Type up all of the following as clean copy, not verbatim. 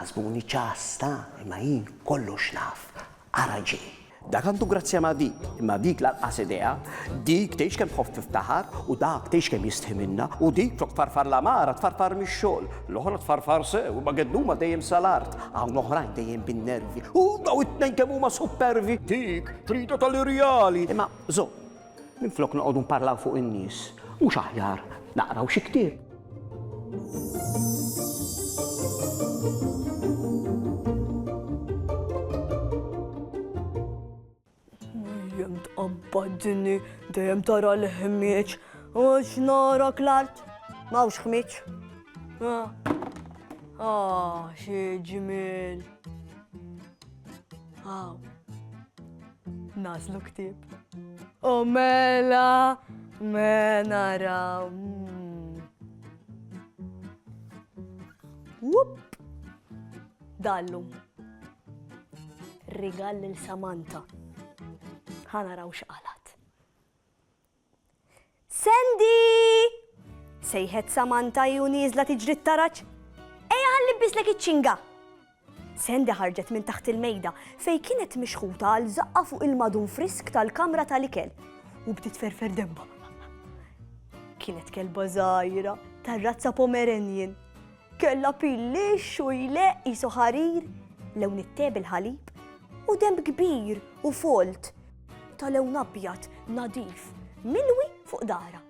taħsbuni ċasta, imma jien kollox naf. Araġi. Dak għandu grazzja ma' dik, imma dik laqqas idea, dik tgħix kemm tħoffif taħar u dak tgħix kemm jistħi minna u dik flok tfarfar l-amara tfarfar mix-xogħol, l-oħra tfarfar sew u ma gednuma dejjem sal-art, hawn l-oħrajn dejjem bin-nervi u daw it-tnejn kemm huma supervi, dik trida tal-irjali. Imma żo, minflok noqogħdu nparlaw fuq in-nies, mhux aħjar naqraw xi ktieb. Jem tqabbadni, dejjem tara l-ħmieċ, għax nara klart, mawx ħmieċ. Xie ġimil. Nazlu ktib. O mela, naraw. Wupp! Dallu. Rigal l-Samantha. ħanaraw xqalat. Sandy! Sejħet Samantha ju niżla tiġri t-taraċ. Ejja ħallibislek iċ-ċinga. Sandy ħarġet minn taħt il-mejda fej kienet mixħuta għal zaqqa fuq il-madun frisk tal-kamra tal-ikel u bdiet ferfer demba. Kienet kelba żgħira tar-razza Pomeranian. Kella pilli xujle qisu ħarir lewn it-teb il-ħalib u demb kbir u folt tal-lewn abjad nadif milwi fuq dara.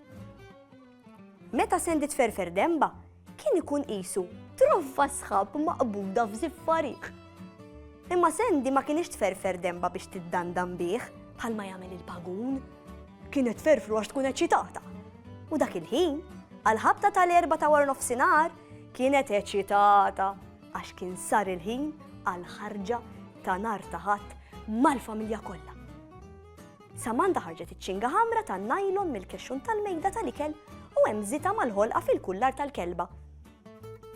Meta Sandy tferfer demba, kien ikun qisu troffa sħab maqbuda f'żiffariq. Imma Sandy ma kienx tferfer demba biex tiddandan bih bħalma jagħmel il-pagun. Kienet tferfru għax tkun eċitata. U dak il-ħin, għal-ħabta tal-4 ta' wara nofsinhar, kienet eċitata għax kien sar il-ħin għal-ħarġa ta' nar ta' ħadd mal-familja kollha. Samantha ħarġet iċ-ċinga ħamra tan-najlon mill-kexxun tal-mejda tal-ikel u hemm żita mal-ħolqa fil-kullar tal-kelba.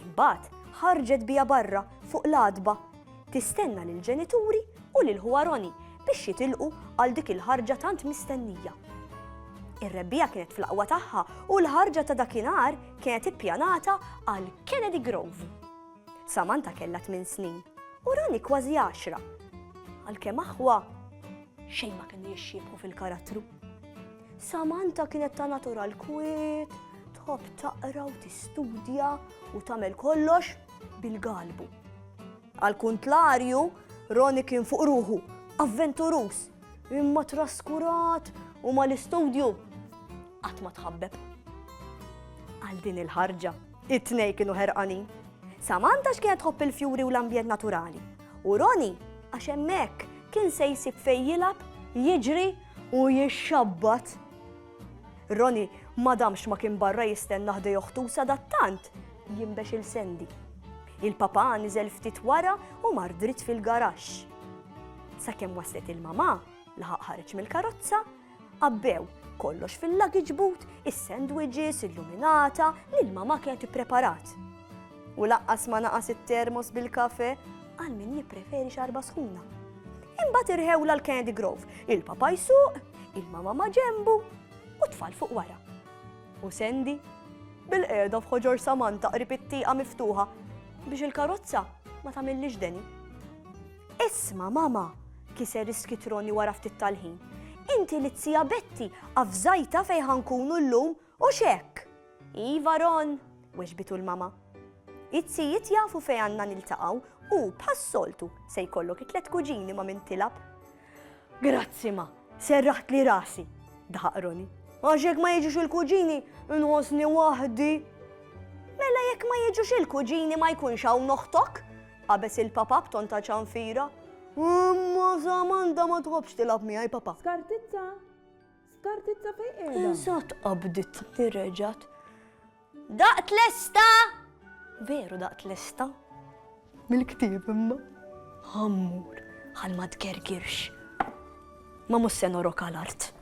Imbagħad ħarġet biha barra fuq l-għadba tistenna lill-ġenituri u lil Ħwaroni biex jitilqu għal dik il-ħarġa tant mistennija. Ir-rebbija kienet fl-aqwa tagħha u l-ħarġa ta' dakinhar kienet ippjanata għal Kennedy Grove. Samantha kellha 8 snin u Roni kważi 10. Għalkemm aħwa xejn ma kienu jixxiebħu fil-karattru. Samantha kienet ta' natura l-kwiet, tħobb taqra u tistudja u tagħmel kollox bil-galbu. Għall-kuntrarju, Roni kien fuq ruħu, avventurus, imma traskurat u mal-istudju qatt ma tħabbeb. Għal din il-ħarġa, it-tnejn kienu ħerqanin. Samantha x'kienet tħobb il-fjuri u l-ambjent naturali, u Roni għax hemmhekk kien se jsib fejn jilgħab, jiġri u jixxabbat. Roni madamx ma kien barra jistenna ħdej uħtu sadattant jimbex il-Sandy. Il-papa niżel ftit wara u mar dritt fil-garaxx. Sakemm waslet il-mama laħaq ħareġ mill-karozza, qabbew kollox fil-luggage boot, is-sandwiches, illuminata li l-mama kienet ippreparat. U laqqas ma naqas it-termos bil-kafe għal min jippreferi xarba sħuna. Imbagħad irħewla l-Kennedy Grove, il-papa jsuq, il-mama ma' ġembu u tfal fuq wara. U Sandy bil-qiegħda f'ħoġor Samantha qrib it-tieqa miftuħa biex il-karozza ma tagħmilx deni. Isma' mama, kiser iskit Roni wara ftit tal-ħin. Inti li tsija Betty afżajta fejn ħankunu llum u x'hekk. Iva Ron, weġbitu l-mama. It-tzijiet jafu fejn għandna niltaqgħu u bħas-soltu se jkollok 3 kuġini ma' min tilab. Grazzi ma, serraħt li rasi, daħaq Roni. Għax jekk ma jiġux il-kuġini, inħossni waħdi. Mela jekk ma jiġux il-kuġini ma jkunx hawn oħtok, qabes il-papa b'tonta ċanfira. Imma Samantha ma tħobbx tilab miegħi papa. Skartizza fejn qiegħda. Eżatt qabdit reġgħet. Daqt lesta! Veru daqt lesta? Mill-ktieb imma. Ħammur, ħal ma tgergirx. Ma mhux se norok għall-art.